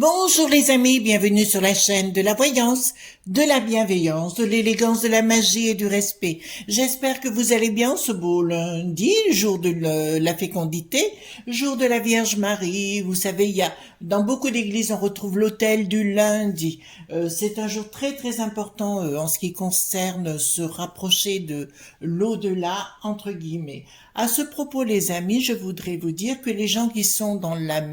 Bonjour les amis, bienvenue sur la chaîne de la voyance, de la bienveillance, de l'élégance, de la magie et du respect. J'espère que vous allez bien ce beau lundi, jour de la fécondité, jour de la Vierge Marie. Vous savez, dans beaucoup d'églises, on retrouve l'autel du lundi. C'est un jour très très important en ce qui concerne se rapprocher de l'au-delà, entre guillemets. À ce propos les amis, je voudrais vous dire que les gens qui sont dans la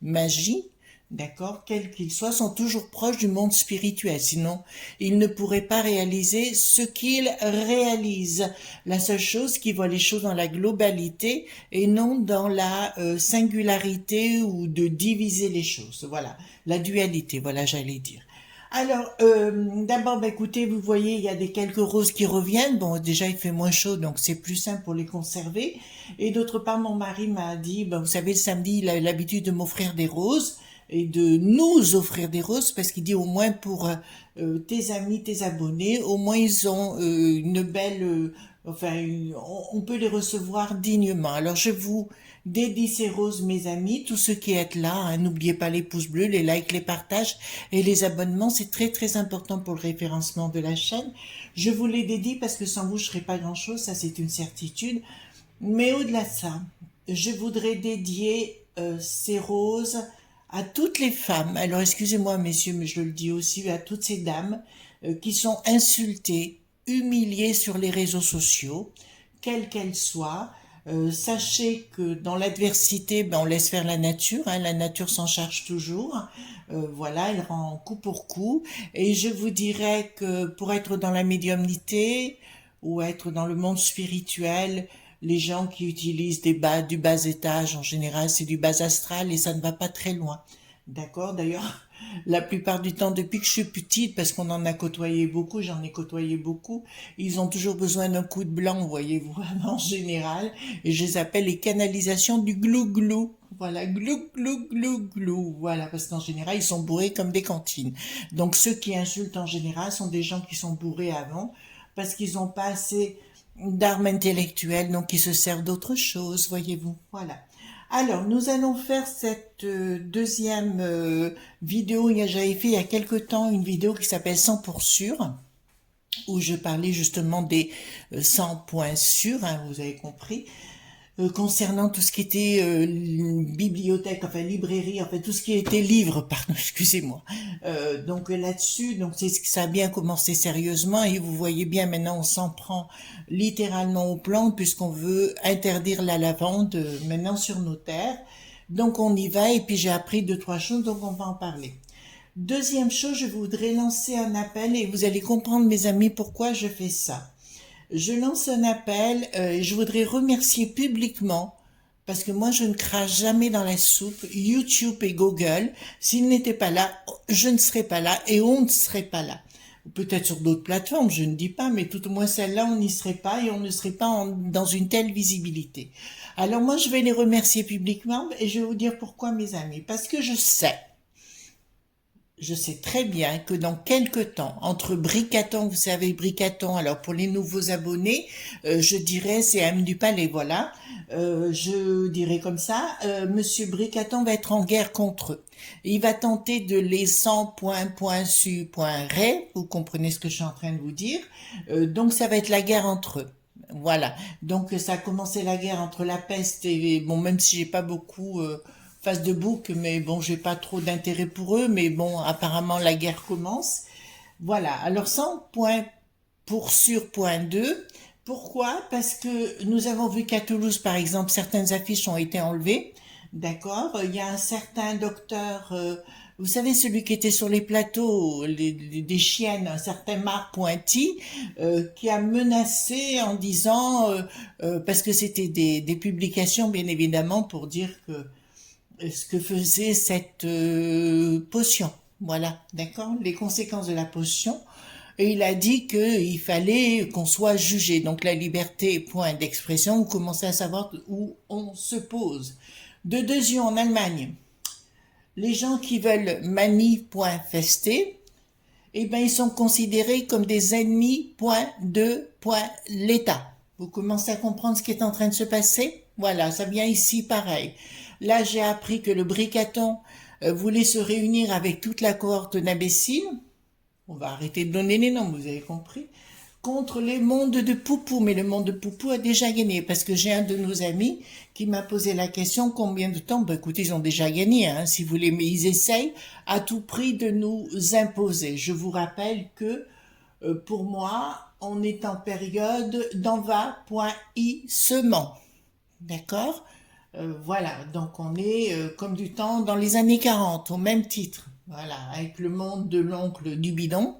magie, d'accord, quels qu'ils soient, sont toujours proches du monde spirituel. Sinon, ils ne pourraient pas réaliser ce qu'ils réalisent. La seule chose qui voit les choses dans la globalité et non dans la singularité ou de diviser les choses. Voilà, la dualité, voilà, j'allais dire. Alors, d'abord, écoutez, vous voyez, il y a quelques roses qui reviennent. Bon, déjà, il fait moins chaud, donc c'est plus simple pour les conserver. Et d'autre part, mon mari m'a dit, vous savez, le samedi, il a l'habitude de m'offrir des roses et de nous offrir des roses, parce qu'il dit au moins pour tes amis, tes abonnés, au moins ils ont une belle... on peut les recevoir dignement. Alors, je vous dédie ces roses, mes amis, tous ceux qui êtes là, hein, n'oubliez pas les pouces bleus, les likes, les partages et les abonnements, c'est très très important pour le référencement de la chaîne. Je vous les dédie parce que sans vous, je ne serais pas grand-chose, ça c'est une certitude. Mais au-delà de ça, je voudrais dédier ces roses à toutes les femmes, alors excusez-moi messieurs, mais je le dis aussi à toutes ces dames qui sont insultées, humiliées sur les réseaux sociaux, quelles qu'elles soient. Sachez que dans l'adversité, on laisse faire la nature, hein, la nature s'en charge toujours. Voilà, elle rend coup pour coup. Et je vous dirais que pour être dans la médiumnité ou être dans le monde spirituel, les gens qui utilisent du bas étage, en général, c'est du bas astral et ça ne va pas très loin. D'accord? D'ailleurs, la plupart du temps, depuis que je suis petite, parce qu'on en a côtoyé beaucoup, j'en ai côtoyé beaucoup, ils ont toujours besoin d'un coup de blanc, voyez-vous, en général, et je les appelle les canalisations du glou-glou. Voilà, glou, glou, glou, glou. Voilà, parce qu'en général, ils sont bourrés comme des cantines. Donc, ceux qui insultent en général sont des gens qui sont bourrés avant, parce qu'ils n'ont pas assez d'armes intellectuelles, donc ils se servent d'autre chose, voyez-vous. Voilà. Alors, nous allons faire cette deuxième vidéo. J'avais fait il y a quelque temps une vidéo qui s'appelle 100 pour sûr, où je parlais justement des 100 points sûrs, hein, vous avez compris. Concernant tout ce qui était bibliothèque, enfin librairie, enfin tout ce qui était livre, pardon, excusez-moi. Donc là-dessus, donc c'est ce que ça a bien commencé sérieusement et vous voyez bien maintenant on s'en prend littéralement aux plantes puisqu'on veut interdire la lavande maintenant sur nos terres. Donc on y va et puis j'ai appris deux trois choses donc on va en parler. Deuxième chose, je voudrais lancer un appel et vous allez comprendre mes amis pourquoi je fais ça. Je lance un appel et je voudrais remercier publiquement, parce que moi je ne crache jamais dans la soupe, YouTube et Google. S'ils n'étaient pas là, je ne serais pas là et on ne serait pas là. Peut-être sur d'autres plateformes, je ne dis pas, mais tout au moins celle-là, on n'y serait pas et on ne serait pas dans une telle visibilité. Alors moi, je vais les remercier publiquement et je vais vous dire pourquoi, mes amis. Parce que je sais très bien que dans quelques temps, entre Bricaton, vous savez, Bricaton, alors pour les nouveaux abonnés, je dirais, c'est M du Palais, voilà, je dirais comme ça, Monsieur Bricaton va être en guerre contre eux. Il va tenter de les 100 points su, ré, vous comprenez ce que je suis en train de vous dire, donc ça va être la guerre entre eux. Voilà, donc ça a commencé la guerre entre la peste et, bon, même si j'ai pas beaucoup... face de bouc, mais bon, j'ai pas trop d'intérêt pour eux, mais bon, apparemment la guerre commence. Voilà, alors 100 points pour sur point 2. Pourquoi? Parce que nous avons vu qu'à Toulouse, par exemple, certaines affiches ont été enlevées. D'accord? Il y a un certain docteur, vous savez, celui qui était sur les plateaux, des chiennes, un certain Marc Pointy, qui a menacé en disant, parce que c'était des publications, bien évidemment, pour dire que ce que faisait cette potion. Voilà, d'accord? Les conséquences de la potion. Et il a dit qu'il fallait qu'on soit jugé. Donc la liberté, point d'expression, vous commencez à savoir où on se pose. De deux yeux en Allemagne, les gens qui veulent manifester, eh ben, ils sont considérés comme des ennemis, point de, point l'État. Vous commencez à comprendre ce qui est en train de se passer? Voilà, ça vient ici pareil. Là, j'ai appris que le Bricaton voulait se réunir avec toute la cohorte d'imbéciles, on va arrêter de donner les noms, vous avez compris, contre les mondes de Poupou. Mais le monde de Poupou a déjà gagné, parce que j'ai un de nos amis qui m'a posé la question, combien de temps? Ben écoutez, ils ont déjà gagné, hein, si vous voulez, mais ils essayent à tout prix de nous imposer. Je vous rappelle que, pour moi, on est en période d'envahissement. D'accord? Voilà, donc on est comme du temps dans les années 40, au même titre. Voilà, avec le monde de l'oncle du bidon,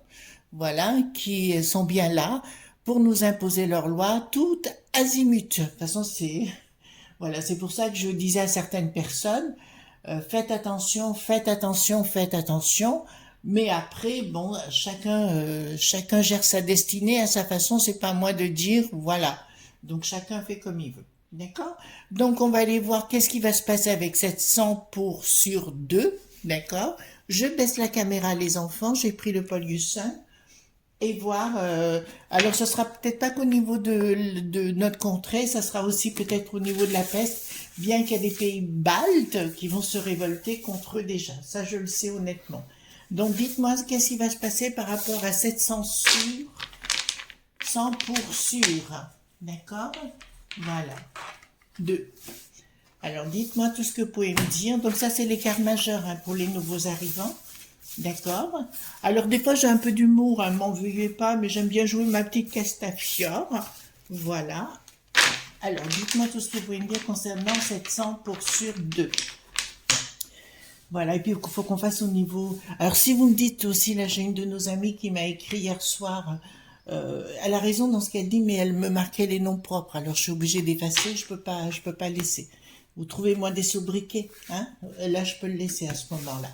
voilà, qui sont bien là pour nous imposer leurs lois, toutes azimut. De toute façon, c'est voilà, c'est pour ça que je disais à certaines personnes, faites attention, faites attention, faites attention. Mais après, bon, chacun gère sa destinée à sa façon. C'est pas à moi de dire, voilà. Donc chacun fait comme il veut. D'accord? Donc on va aller voir qu'est-ce qui va se passer avec cette 100 pour sur 2. D'accord? Je baisse la caméra, les enfants. J'ai pris le Poliusin et voir. Alors, ce sera peut-être pas qu'au niveau de notre contrée, ça sera aussi peut-être au niveau de la peste, bien qu'il y a des pays baltes qui vont se révolter contre eux déjà. Ça, je le sais honnêtement. Donc, dites-moi qu'est-ce qui va se passer par rapport à cette censure, 100 pour sûr. D'accord? Voilà. 2. Alors, dites-moi tout ce que vous pouvez me dire. Donc, ça, c'est les cartes majeures hein, pour les nouveaux arrivants. D'accord. Alors, des fois, j'ai un peu d'humour, hein, m'en veuillez pas, mais j'aime bien jouer ma petite Castafiore. Voilà. Alors, dites-moi tout ce que vous pouvez me dire concernant cette 100 pour sur 2. Voilà, et puis il faut qu'on fasse au niveau... Alors, si vous me dites aussi, là, j'ai une de nos amies qui m'a écrit hier soir, elle a raison dans ce qu'elle dit, mais elle me marquait les noms propres, alors je suis obligée d'effacer, je peux pas laisser. Vous trouvez moi des sobriquets, hein? Là, je peux le laisser à ce moment-là.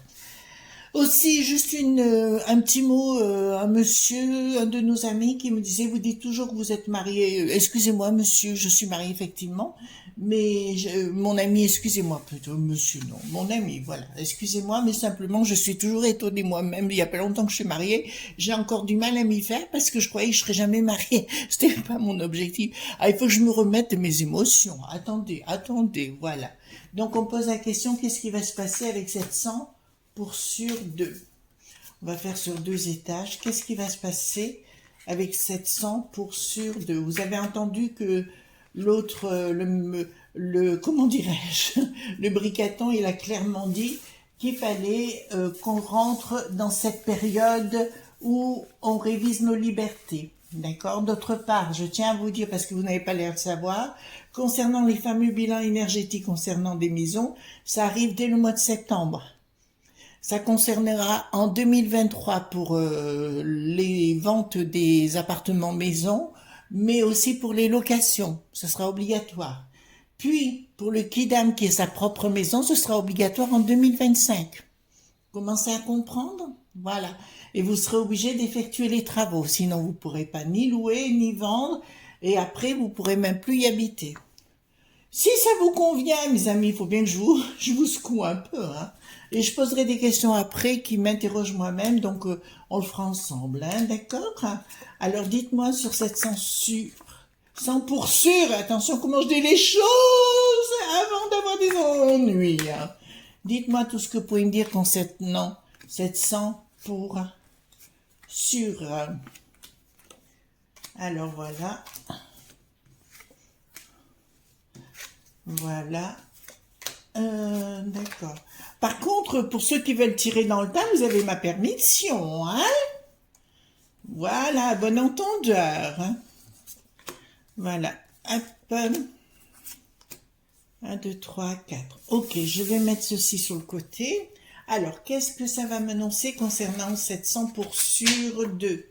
Aussi, juste un petit mot, un monsieur, un de nos amis qui me disait, vous dites toujours que vous êtes marié. Excusez-moi, monsieur, je suis marié effectivement, mais mon ami, excusez-moi plutôt, monsieur, non, mon ami, voilà, excusez-moi, mais simplement, je suis toujours étonnée moi-même. Il y a pas longtemps que je suis mariée, j'ai encore du mal à m'y faire parce que je croyais que je serais jamais mariée. C'était pas mon objectif. Ah, il faut que je me remette de mes émotions. Attendez, voilà. Donc, on pose la question, qu'est-ce qui va se passer avec cette 100 pour sur 2. On va faire sur 2 étages. Qu'est-ce qui va se passer avec 700 pour sur 2? Vous avez entendu que l'autre, comment dirais-je, le bricaton, il a clairement dit qu'il fallait qu'on rentre dans cette période où on révise nos libertés. D'accord? D'autre part, je tiens à vous dire, parce que vous n'avez pas l'air de savoir, concernant les fameux bilans énergétiques concernant des maisons, ça arrive dès le mois de septembre. Ça concernera en 2023 pour les ventes des appartements maisons, mais aussi pour les locations. Ce sera obligatoire. Puis, pour le Kidam qui est sa propre maison, ce sera obligatoire en 2025. Commencez à comprendre? Voilà. Et vous serez obligé d'effectuer les travaux. Sinon, vous ne pourrez pas ni louer, ni vendre. Et après, vous ne pourrez même plus y habiter. Si ça vous convient, mes amis, il faut bien que je vous secoue un peu, hein. Et je poserai des questions après qui m'interrogent moi-même, donc on le fera ensemble, hein, d'accord? Alors dites-moi sur cette censure, 100 pour sûr, attention comment je dis les choses avant d'avoir des ennuis. Hein. Dites-moi tout ce que vous pouvez me dire concernant cette 100 pour sûr. Alors voilà. Voilà. D'accord. Par contre, pour ceux qui veulent tirer dans le tas, vous avez ma permission, hein? Voilà, bon entendeur. Hein? Voilà. Hop. 1, 2, 3, 4. Ok, je vais mettre ceci sur le côté. Alors, qu'est-ce que ça va m'annoncer concernant cette 100 pour sûr 2?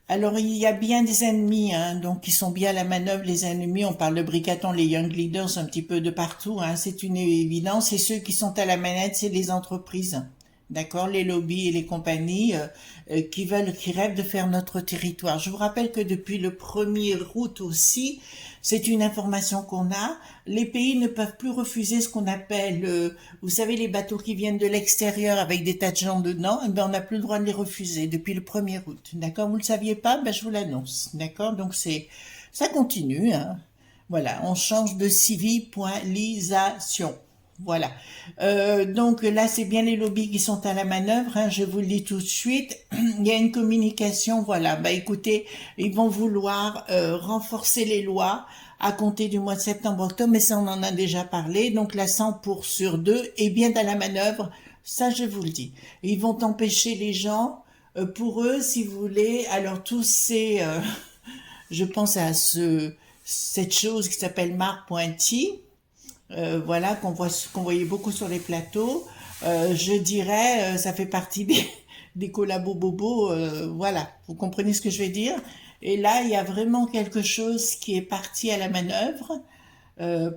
Alors, il y a bien des ennemis, hein, donc qui sont bien à la manœuvre, les ennemis. On parle de Bricaton, les Young Leaders, un petit peu de partout. Hein, c'est une évidence. Et ceux qui sont à la manette, c'est les entreprises. D'accord, les lobbies et les compagnies qui rêvent de faire notre territoire. Je vous rappelle que depuis le 1er août aussi, c'est une information qu'on a, les pays ne peuvent plus refuser ce qu'on appelle, vous savez, les bateaux qui viennent de l'extérieur avec des tas de gens dedans, eh ben on n'a plus le droit de les refuser depuis le 1er août. D'accord, vous le saviez pas? Ben je vous l'annonce. D'accord, donc ça continue. Hein. Voilà, on change de civilisation. Voilà. Donc là, c'est bien les lobbies qui sont à la manœuvre, hein, je vous le dis tout de suite. Il y a une communication, voilà. Bah écoutez, ils vont vouloir renforcer les lois à compter du mois de septembre-octobre, mais ça, on en a déjà parlé. Donc là, 100 pour sur 2 est bien à la manœuvre, ça, je vous le dis. Ils vont empêcher les gens, pour eux, si vous voulez, alors tous ces... je pense à cette chose qui s'appelle Marc Pointy, voilà, qu'on voyait beaucoup sur les plateaux. Je dirais, ça fait partie des collabos bobos, voilà, vous comprenez ce que je vais dire. Et là, il y a vraiment quelque chose qui est parti à la manœuvre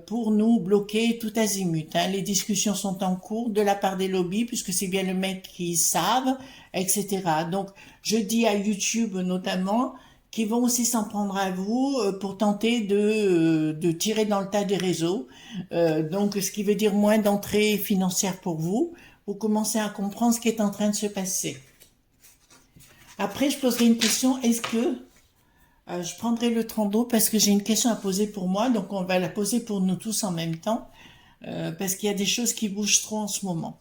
pour nous bloquer tout azimut, hein. Les discussions sont en cours de la part des lobbies, puisque c'est bien le mec qui savent, etc. Donc, je dis à YouTube notamment, qui vont aussi s'en prendre à vous pour tenter de tirer dans le tas des réseaux. Donc, ce qui veut dire moins d'entrées financières pour vous. Vous commencez à comprendre ce qui est en train de se passer. Après, je poserai une question. Est-ce que je prendrai le temps d'eau parce que j'ai une question à poser pour moi. Donc, on va la poser pour nous tous en même temps parce qu'il y a des choses qui bougent trop en ce moment.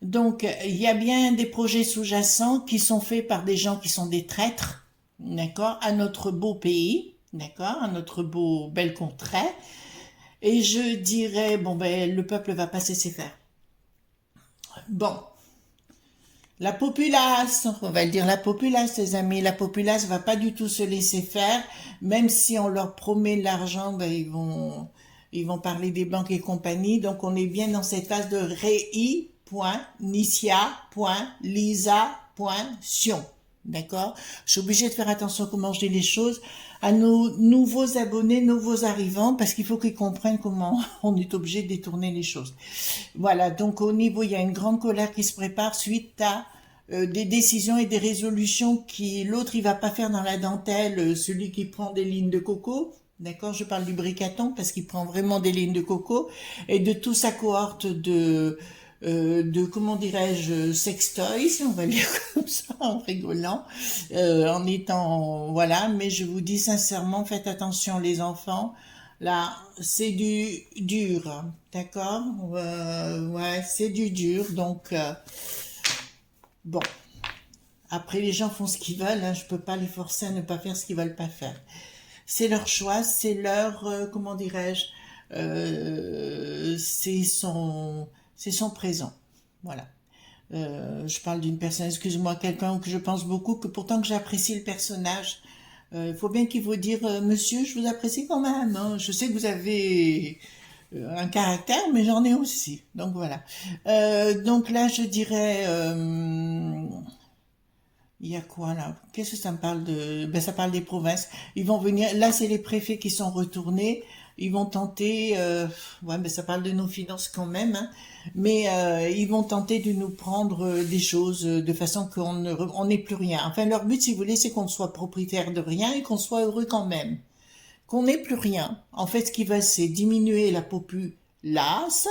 Donc, il y a bien des projets sous-jacents qui sont faits par des gens qui sont des traîtres, d'accord, à notre beau pays, d'accord, à notre belle contrée. Et je dirais, bon, ben, le peuple va pas se laisser faire. Bon, la populace, on va le dire la populace, les amis, la populace va pas du tout se laisser faire, même si on leur promet de l'argent, ben, ils vont parler des banques et compagnie. Donc, on est bien dans cette phase de rei.nicia.lisa.sion. D'accord? Je suis obligée de faire attention comment je dis les choses à nos nouveaux abonnés, nouveaux arrivants, parce qu'il faut qu'ils comprennent comment on est obligé de détourner les choses. Voilà, donc au niveau, il y a une grande colère qui se prépare suite à des décisions et des résolutions qui l'autre il va pas faire dans la dentelle, celui qui prend des lignes de coco. D'accord, je parle du bricaton parce qu'il prend vraiment des lignes de coco et de toute sa cohorte de comment dirais-je, sextoys, on va le dire comme ça, en rigolant, en étant, voilà, mais je vous dis sincèrement, faites attention les enfants, là, c'est du dur, d'accord, ouais, c'est du dur, donc, bon, après les gens font ce qu'ils veulent, hein, je peux pas les forcer à ne pas faire ce qu'ils veulent pas faire. C'est leur choix, c'est leur, comment dirais-je, c'est son présent. Voilà. Je parle d'une personne, excuse-moi, quelqu'un que je pense beaucoup, que pourtant que j'apprécie le personnage. Il faut bien qu'il vous dire, monsieur, je vous apprécie quand même, hein. Je sais que vous avez un caractère, mais j'en ai aussi. Donc voilà. Donc là, je dirais, il y a quoi là? Qu'est-ce que ça me parle de... Ben, ça parle des provinces. Ils vont venir... Là, c'est les préfets qui sont retournés. Ils vont tenter... Ouais, ben, ça parle de nos finances quand même, hein. Mais ils vont tenter de nous prendre des choses de façon on n'ait plus rien. Enfin, leur but, si vous voulez, c'est qu'on soit propriétaire de rien et qu'on soit heureux quand même. Qu'on n'ait plus rien. En fait, ce qui va, c'est diminuer la populace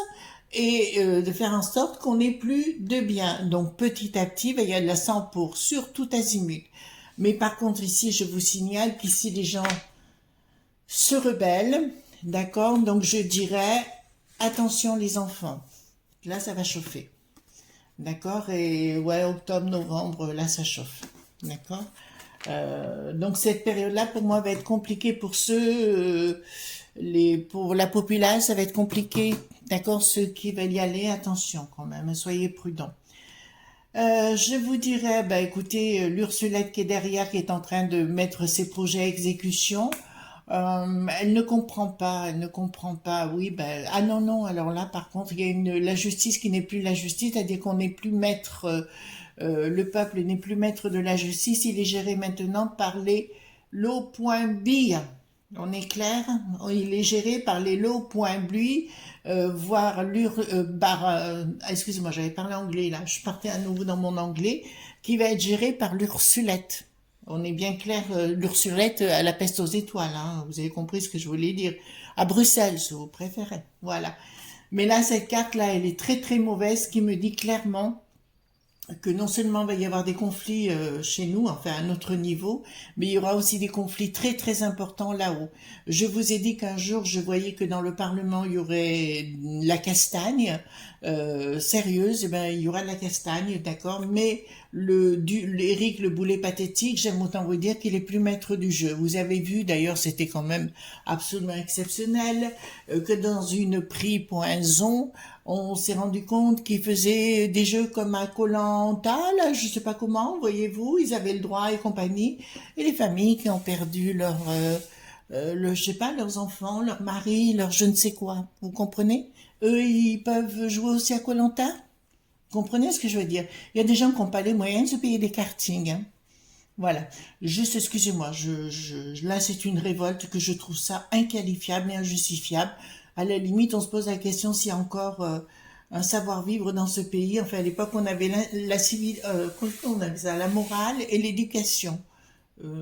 et de faire en sorte qu'on n'ait plus de biens. Donc petit à petit, ben, il y a de la 100 pour sur tout azimut. Mais par contre ici, je vous signale qu'ici les gens se rebellent, d'accord? Donc je dirais, attention les enfants, là ça va chauffer, d'accord? Et ouais, octobre, novembre, là ça chauffe, d'accord? Donc cette période-là pour moi va être compliquée pour ceux, pour la populace, ça va être compliqué, d'accord? Ceux qui veulent y aller, attention quand même, soyez prudents. Je vous dirais, bah écoutez, l'Ursulette qui est derrière, qui est en train de mettre ses projets à exécution, elle ne comprend pas, elle ne comprend pas. Oui, ben ah non non. Alors là, par contre, il y a la justice qui n'est plus la justice, c'est-à-dire qu'on n'est plus maître, le peuple n'est plus maître de la justice. Il est géré maintenant par les low.bi. On est clair? Il est géré par les low.bi, voire excusez-moi, j'avais parlé anglais là, je partais à nouveau dans mon anglais, qui va être géré par l'Ursulette. On est bien clair, l'Ursulette à la peste aux étoiles, hein, vous avez compris ce que je voulais dire. À Bruxelles, si vous préférez, voilà. Mais là, cette carte-là, elle est très très mauvaise, qui me dit clairement que non seulement il va y avoir des conflits chez nous, enfin à notre niveau, mais il y aura aussi des conflits très très importants là-haut. Je vous ai dit qu'un jour je voyais que dans le Parlement il y aurait la castagne sérieuse, et ben il y aura de la castagne, d'accord, mais Éric le boulet pathétique, j'aime autant vous dire qu'il est plus maître du jeu. Vous avez vu d'ailleurs, c'était quand même absolument exceptionnel que dans une prix.zon, on s'est rendu compte qu'ils faisaient des jeux comme à koh là, je sais pas comment, voyez-vous, ils avaient le droit et compagnie, et les familles qui ont perdu je sais pas, leurs enfants, leurs maris, leur je ne sais quoi, vous comprenez? Eux, ils peuvent jouer aussi à koh. Comprenez ce que je veux dire? Il y a des gens qui n'ont pas les moyens de se payer des kartings, hein. Voilà. Juste, excusez-moi, là, c'est une révolte que je trouve ça inqualifiable et injustifiable. À la limite, on se pose la question s'il y a encore un savoir-vivre dans ce pays. Enfin, à l'époque, on avait on avait ça, la morale et l'éducation.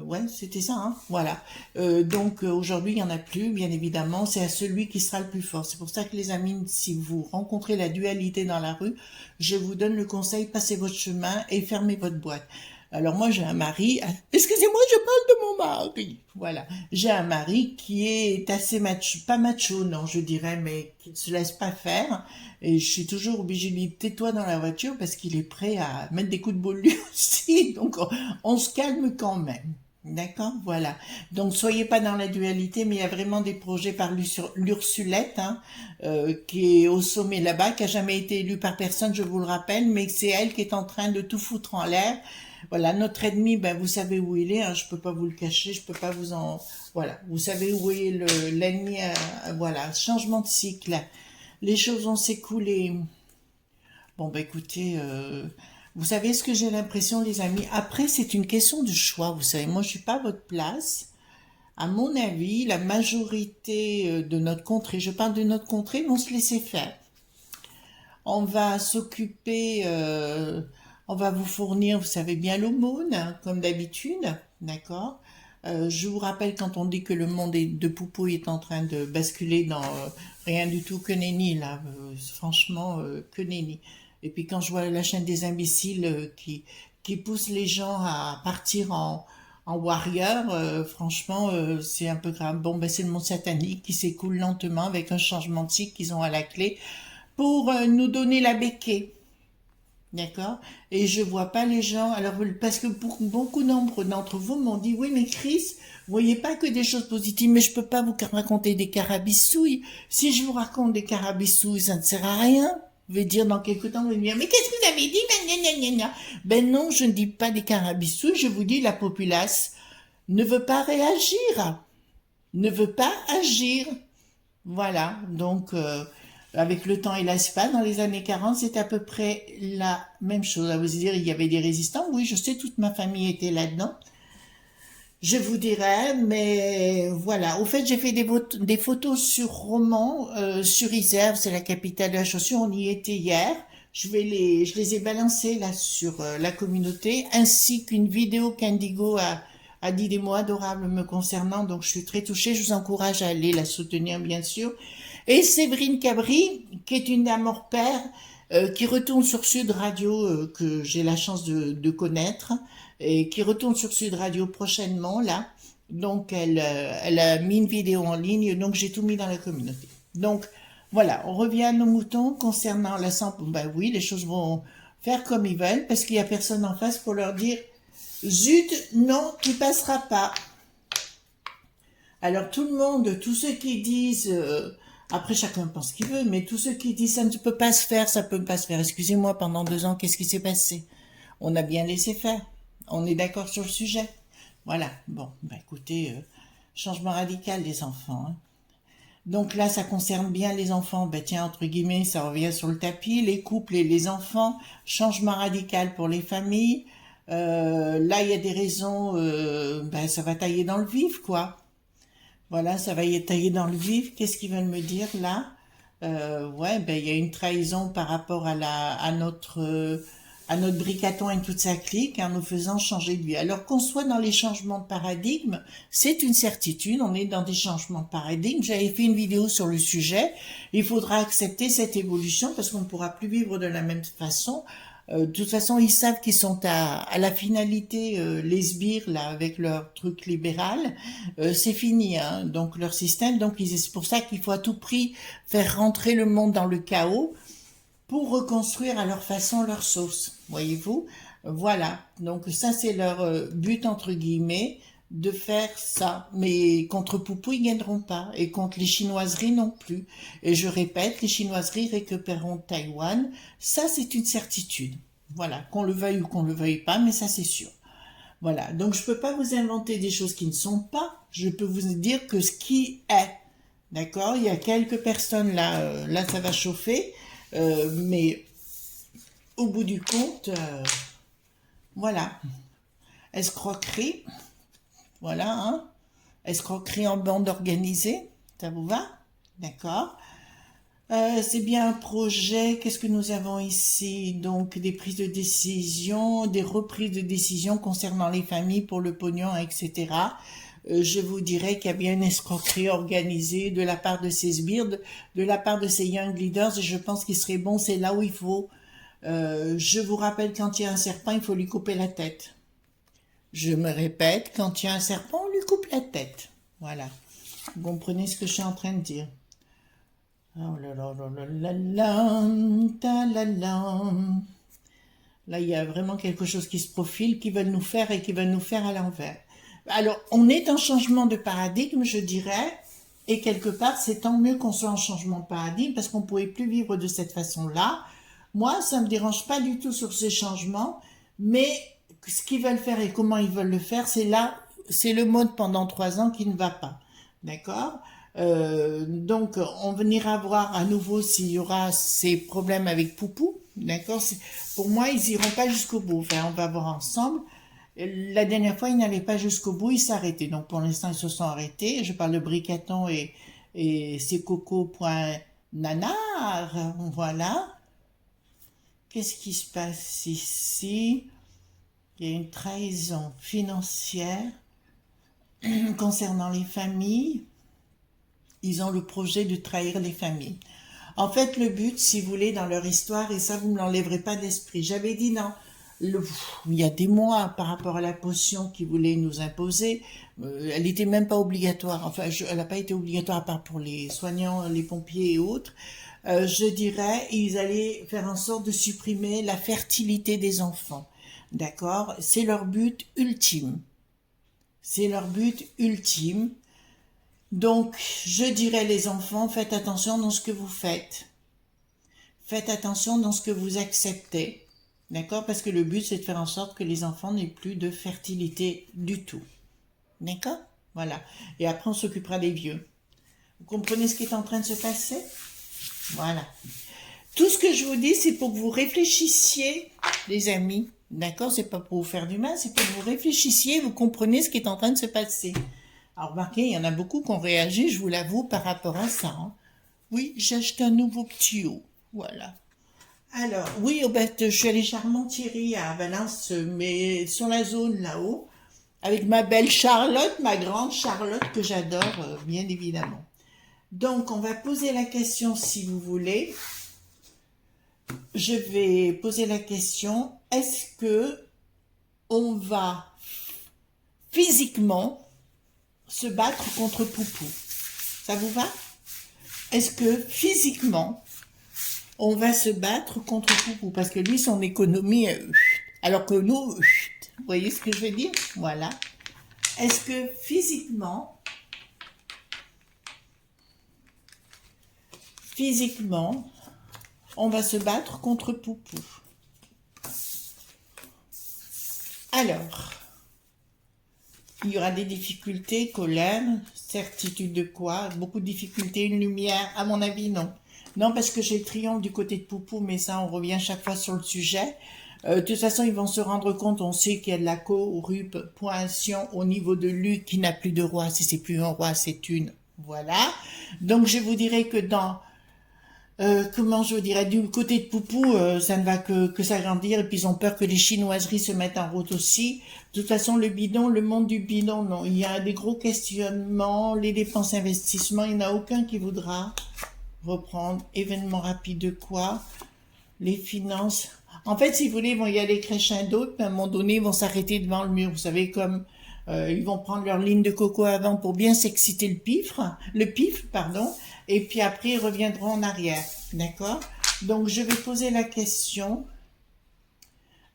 Ouais, c'était ça, hein. Voilà. Donc aujourd'hui, il n'y en a plus, bien évidemment. C'est à celui qui sera le plus fort. C'est pour ça que les amis, si vous rencontrez la dualité dans la rue, je vous donne le conseil, passez votre chemin et fermez votre boîte. Alors moi, j'ai un mari. Excusez-moi, je parle de mon mari. Voilà. J'ai un mari qui est assez macho, pas macho, non, je dirais, mais qui ne se laisse pas faire. Et je suis toujours obligée de lui dire, tais-toi dans la voiture parce qu'il est prêt à mettre des coups de boule lui aussi. Donc on se calme quand même. D'accord, voilà. Donc soyez pas dans la dualité, mais il y a vraiment des projets par l'Ursulette, hein, qui est au sommet là-bas, qui a jamais été élue par personne, je vous le rappelle, mais c'est elle qui est en train de tout foutre en l'air. Voilà, notre ennemi, ben vous savez où il est, hein, je peux pas vous le cacher, je peux pas vous en, voilà, vous savez où est l'ennemi, voilà, changement de cycle. Les choses vont s'écouler. Bon, ben écoutez, vous savez ce que j'ai l'impression, les amis. Après, c'est une question de choix. Vous savez, moi, je suis pas à votre place. À mon avis, la majorité de notre contrée, je parle de notre contrée, vont se laisser faire. On va s'occuper, on va vous fournir, vous savez bien, l'aumône, hein, comme d'habitude, d'accord? Je vous rappelle quand on dit que le monde de Poupouille est en train de basculer dans rien du tout, que nenni, là, franchement, que nenni. Et puis quand je vois la chaîne des imbéciles qui pousse les gens à partir en warrior, franchement, c'est un peu grave. Bon, ben c'est le monde satanique qui s'écoule lentement avec un changement de cycle qu'ils ont à la clé pour nous donner la béquée. D'accord? Et je vois pas les gens. Alors, parce que pour beaucoup nombre d'entre vous m'ont dit, oui, mais Chris, vous voyez pas que des choses positives, mais je peux pas vous raconter des carabissouilles. Si je vous raconte des carabissouilles, ça ne sert à rien. Vous allez dire dans quelque temps, vous allez me dire, mais qu'est-ce que vous avez dit? Gna, gna, gna, gna. Ben non, je ne dis pas des carabissouilles, je vous dis la populace ne veut pas réagir, ne veut pas agir. Voilà, donc avec le temps et l'espace, dans les années 40, c'est à peu près la même chose. À vous dire, il y avait des résistants, oui, je sais, toute ma famille était là-dedans. Je vous dirais, mais voilà. Au fait, j'ai fait des photos sur Romans, sur Isère, c'est la capitale de la chaussure, on y était hier. Je les ai balancées là sur la communauté, ainsi qu'une vidéo qu'Indigo a dit des mots adorables me concernant, donc je suis très touchée, je vous encourage à aller la soutenir bien sûr. Et Séverine Cabri, qui est une dame hors pair, qui retourne sur Sud Radio, que j'ai la chance de connaître, et qui retourne sur Sud Radio prochainement, là. Donc, elle a mis une vidéo en ligne, donc j'ai tout mis dans la communauté. Donc, voilà, on revient à nos moutons concernant la santé. Ben oui, les choses vont faire comme ils veulent, parce qu'il n'y a personne en face pour leur dire zut, non, tu passeras pas. Alors tout le monde, tous ceux qui disent, après chacun pense ce qu'il veut, mais tous ceux qui disent ça ne peut pas se faire, ça peut pas se faire. Excusez-moi, pendant 2 ans, qu'est-ce qui s'est passé? On a bien laissé faire. On est d'accord sur le sujet. Voilà. Bon, bah écoutez, changement radical des enfants, hein. Donc là, ça concerne bien les enfants. Ben tiens, entre guillemets, ça revient sur le tapis. Les couples et les enfants. Changement radical pour les familles. Là, il y a des raisons. Ben, ça va tailler dans le vif, quoi. Voilà, ça va y tailler dans le vif. Qu'est-ce qu'ils veulent me dire là? Ouais, ben il y a une trahison par rapport à notre Bricaton et toute sa clique, en nous faisant changer de vie. Alors qu'on soit dans les changements de paradigme, c'est une certitude, on est dans des changements de paradigme. J'avais fait une vidéo sur le sujet. Il faudra accepter cette évolution parce qu'on ne pourra plus vivre de la même façon. De toute façon, ils savent qu'ils sont à la finalité, les sbires, là, avec leur truc libéral. C'est fini, hein, donc leur système. Donc c'est pour ça qu'il faut à tout prix faire rentrer le monde dans le chaos pour reconstruire à leur façon leur sauce, voyez-vous. Voilà, donc ça c'est leur but entre guillemets de faire ça. Mais contre Poupou, ils gagneront pas. Et contre les chinoiseries non plus. Et je répète, les chinoiseries récupéreront Taïwan. Ça, c'est une certitude. Voilà, qu'on le veuille ou qu'on le veuille pas, mais ça, c'est sûr. Voilà, donc je peux pas vous inventer des choses qui ne sont pas. Je peux vous dire que ce qui est. D'accord? Il y a quelques personnes là, là ça va chauffer. Mais au bout du compte, voilà. Escroquerie. Voilà, hein. Escroquerie en bande organisée, ça vous va? D'accord. C'est bien un projet. Qu'est-ce que nous avons ici? Donc, des prises de décision, des reprises de décision concernant les familles pour le pognon, etc. Je vous dirais qu'il y a bien une escroquerie organisée de la part de ces sbires, de la part de ces young leaders, et je pense qu'il serait bon, c'est là où il faut. Je vous rappelle, quand il y a un serpent, il faut lui couper la tête. Je me répète, quand il y a un serpent, on lui coupe la tête. Voilà. Vous comprenez ce que je suis en train de dire. Oh là là là là là là, ta la la. Là, il y a vraiment quelque chose qui se profile, qui veulent nous faire et qui veulent nous faire à l'envers. Alors, on est en changement de paradigme, je dirais, et quelque part, c'est tant mieux qu'on soit en changement de paradigme, parce qu'on ne pouvait plus vivre de cette façon-là. Moi, ça ne me dérange pas du tout sur ces changements, mais ce qu'ils veulent faire et comment ils veulent le faire, c'est là, c'est le mode pendant 3 ans qui ne va pas. D'accord? Donc, on ira voir à nouveau s'il y aura ces problèmes avec Poupou. D'accord? Pour moi, ils iront pas jusqu'au bout. Enfin, on va voir ensemble. La dernière fois, ils n'allaient pas jusqu'au bout, ils s'arrêtaient. Donc, pour l'instant, ils se sont arrêtés. Je parle de Bricaton et c'est Coco.nanar. Voilà. Qu'est-ce qui se passe ici? Il y a une trahison financière concernant les familles. Ils ont le projet de trahir les familles. En fait, le but, si vous voulez, dans leur histoire, et ça, vous ne me l'enlèverez pas d'esprit. J'avais dit non. Il y a des mois, par rapport à la potion qu'ils voulaient nous imposer, elle n'était même pas obligatoire. Enfin, elle n'a pas été obligatoire à part pour les soignants, les pompiers et autres. Je dirais, ils allaient faire en sorte de supprimer la fertilité des enfants. D'accord? C'est leur but ultime. C'est leur but ultime. Donc, je dirais les enfants, faites attention dans ce que vous faites. Faites attention dans ce que vous acceptez. D'accord? Parce que le but, c'est de faire en sorte que les enfants n'aient plus de fertilité du tout. D'accord? Voilà. Et après, on s'occupera des vieux. Vous comprenez ce qui est en train de se passer? Voilà. Tout ce que je vous dis, c'est pour que vous réfléchissiez, les amis. D'accord? C'est pas pour vous faire du mal, c'est pour que vous réfléchissiez, vous compreniez ce qui est en train de se passer. Alors, remarquez, il y en a beaucoup qui ont réagi, je vous l'avoue, par rapport à ça. Hein. Oui, j'ai acheté un nouveau petit haut. Voilà. Alors, oui, je suis allée chez Armand-Thierry à Valence, mais sur la zone là-haut, avec ma belle Charlotte, ma grande Charlotte, que j'adore, bien évidemment. Donc, on va poser la question, si vous voulez. Je vais poser la question, est-ce que on va physiquement se battre contre Poupou? Ça vous va? Est-ce que physiquement, on va se battre contre Poupou? Parce que lui, son économie, alors que nous, vous voyez ce que je veux dire? Voilà. Est-ce que physiquement, on va se battre contre Poupou? Alors, il y aura des difficultés, colère, certitude de quoi? Beaucoup de difficultés, une lumière? À mon avis, non. Non, parce que j'ai le triomphe du côté de Poupou, mais ça, on revient chaque fois sur le sujet. De toute façon, ils vont se rendre compte, on sait qu'il y a de la corruption au niveau de Luc qui n'a plus de roi. Si c'est plus un roi, c'est une. Voilà. Donc, je vous dirais que comment je vous dirais, du côté de Poupou, ça ne va que s'agrandir, et puis ils ont peur que les chinoiseries se mettent en route aussi. De toute façon, le bidon, le monde du bidon, non. Il y a des gros questionnements, les dépenses investissements, il n'y en a aucun qui voudra reprendre. Événement rapide de quoi? Les finances. En fait, si vous voulez, ils vont y aller crescendo, puis à un moment donné, ils vont s'arrêter devant le mur. Vous savez, comme ils vont prendre leur ligne de coco avant pour bien s'exciter le pif, pardon, et puis après, ils reviendront en arrière. D'accord? Donc, je vais poser la question.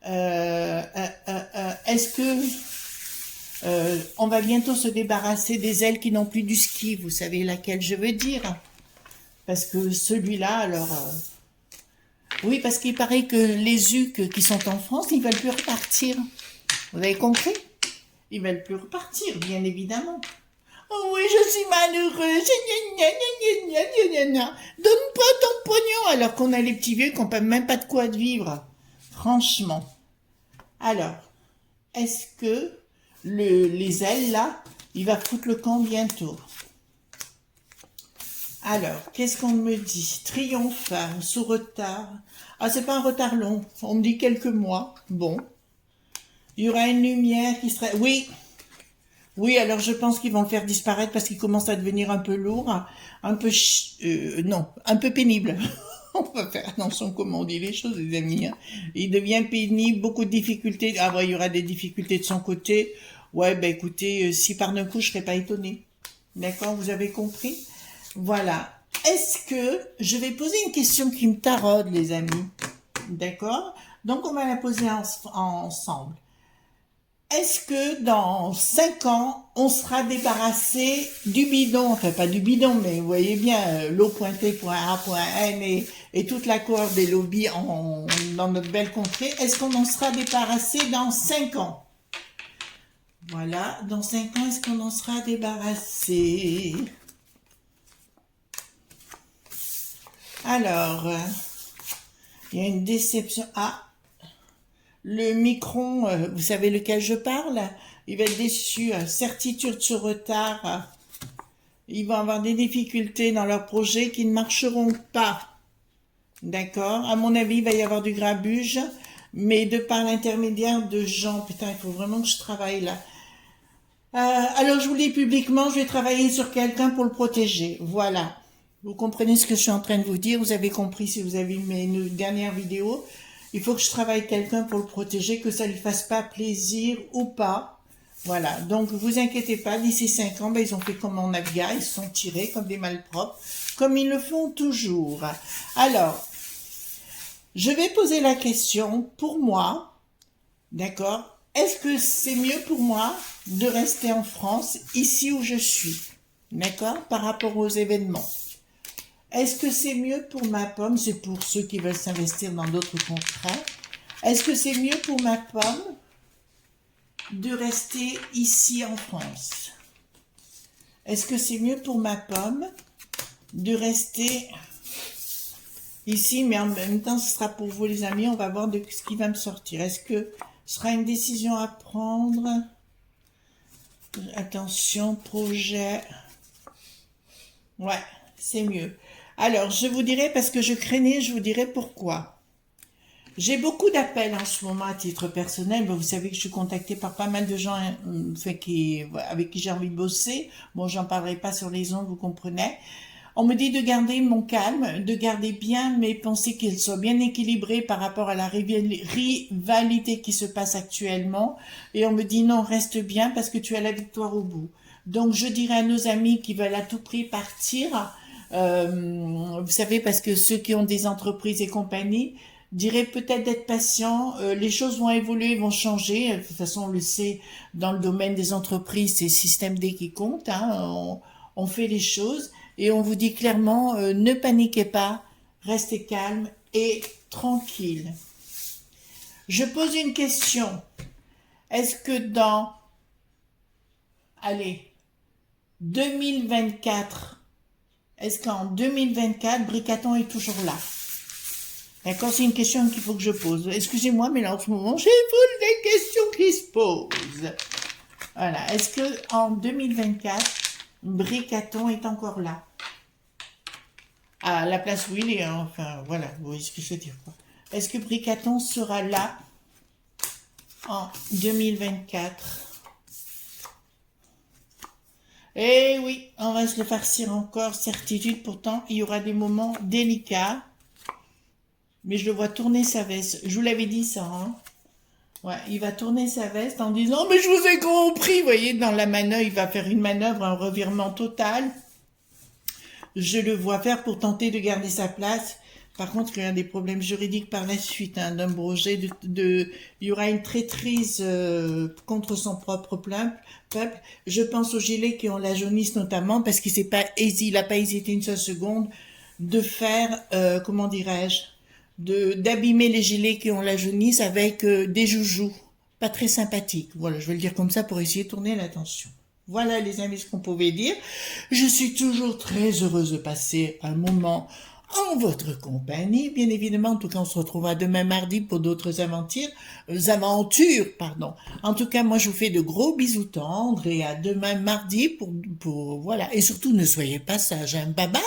Est-ce que on va bientôt se débarrasser des ailes qui n'ont plus du ski? Vous savez laquelle je veux dire? Parce que celui-là, alors... oui, parce qu'il paraît que les UK qui sont en France, ils veulent plus repartir. Vous avez compris? Ils veulent plus repartir, bien évidemment. Oh oui, je suis malheureuse. Donne pas ton pognon, alors qu'on a les petits vieux qui n'ont même pas de quoi de vivre. Franchement. Alors, est-ce que les ailes, là, il va foutre le camp bientôt? Alors, qu'est-ce qu'on me dit? Triomphant, sous retard. Ah, c'est pas un retard long. On me dit quelques mois. Bon. Il y aura une lumière qui sera... Oui. Oui, alors je pense qu'ils vont le faire disparaître parce qu'il commence à devenir un peu lourd, un peu... non, un peu pénible. On va faire attention comment on dit les choses, les amis. Hein. Il devient pénible, beaucoup de difficultés. Ah ouais, il y aura des difficultés de son côté. Ouais, ben écoutez, si par d'un coup, je serais pas étonnée. D'accord, vous avez compris? Voilà. Est-ce que je vais poser une question qui me taraude, les amis? D'accord? Donc, on va la poser ensemble. Est-ce que dans 5 ans, on sera débarrassé du bidon? Enfin, pas du bidon, mais vous voyez bien, l'eau pointée, point A, point N et toute la cohorte des lobbies dans notre belle contrée. Est-ce qu'on en sera débarrassé dans 5 ans? Voilà. Dans 5 ans, est-ce qu'on en sera débarrassé? Alors, il y a une déception. Ah, le micron, vous savez lequel je parle? Il va être déçu. Certitude sur retard. Ils vont avoir des difficultés dans leurs projets qui ne marcheront pas. D'accord? À mon avis, il va y avoir du grabuge, mais de par l'intermédiaire de gens. Putain, il faut vraiment que je travaille là. Alors, je vous le dis publiquement, je vais travailler sur quelqu'un pour le protéger. Voilà. Vous comprenez ce que je suis en train de vous dire? Vous avez compris si vous avez vu mes dernières vidéos. Il faut que je travaille quelqu'un pour le protéger, que ça lui fasse pas plaisir ou pas. Voilà. Donc, vous inquiétez pas, d'ici 5 ans, ben, ils ont fait comme mon Navia, ils se sont tirés comme des malpropres, comme ils le font toujours. Alors, je vais poser la question pour moi, d'accord? Est-ce que c'est mieux pour moi de rester en France, ici où je suis, d'accord? Par rapport aux événements. Est-ce que c'est mieux pour ma pomme? C'est pour ceux qui veulent s'investir dans d'autres contrats. Est-ce que c'est mieux pour ma pomme de rester ici en France? Est-ce que c'est mieux pour ma pomme de rester ici? Mais en même temps, ce sera pour vous les amis. On va voir de ce qui va me sortir. Est-ce que ce sera une décision à prendre? Attention, projet. Ouais, c'est mieux. Alors, je vous dirai, parce que je craignais, je vous dirai pourquoi. J'ai beaucoup d'appels en ce moment à titre personnel. Vous savez que je suis contactée par pas mal de gens avec qui j'ai envie de bosser. Bon, j'en parlerai pas sur les ondes, vous comprenez. On me dit de garder mon calme, de garder bien mes pensées, qu'elles soient bien équilibrées par rapport à la rivalité qui se passe actuellement. Et on me dit non, reste bien parce que tu as la victoire au bout. Donc, je dirais à nos amis qui veulent à tout prix partir, vous savez, parce que ceux qui ont des entreprises et compagnie, diraient peut-être d'être patients, les choses vont évoluer, vont changer. De toute façon, on le sait, dans le domaine des entreprises, c'est système D qui compte, hein, on fait les choses et on vous dit clairement, ne paniquez pas, restez calme et tranquille. Je pose une question. Est-ce que dans, allez, 2024, est-ce qu'en 2024, Bricaton est toujours là? D'accord, c'est une question qu'il faut que je pose. Excusez-moi, mais là, en ce moment, j'ai full des questions qui se posent. Voilà. Est-ce que en 2024, Bricaton est encore là? À la place où il est, hein, enfin, voilà. Vous voyez ce que je veux dire, quoi. Est-ce que Bricaton sera là en 2024? Eh oui, on va se le farcir encore, certitude. Pourtant, il y aura des moments délicats. Mais je le vois tourner sa veste. Je vous l'avais dit ça, hein. Ouais, il va tourner sa veste en disant, mais je vous ai compris. Vous voyez, dans la manœuvre, il va faire une manœuvre, un revirement total. Je le vois faire pour tenter de garder sa place. Par contre, il y a des problèmes juridiques par la suite, hein, d'un projet il y aura une traîtrise contre son propre peuple. Je pense aux gilets qui ont la jaunisse notamment parce il a pas hésité une seule seconde de faire, comment dirais-je, d'abîmer les gilets qui ont la jaunisse avec des joujoux, pas très sympathiques. Voilà, je vais le dire comme ça pour essayer de tourner l'attention. Voilà les amis ce qu'on pouvait dire. Je suis toujours très heureuse de passer un moment en votre compagnie, bien évidemment. En tout cas, on se retrouvera demain mardi pour d'autres aventures, pardon. En tout cas, moi, je vous fais de gros bisous tendres et à demain mardi pour voilà. Et surtout, ne soyez pas sages, hein. Bye bye!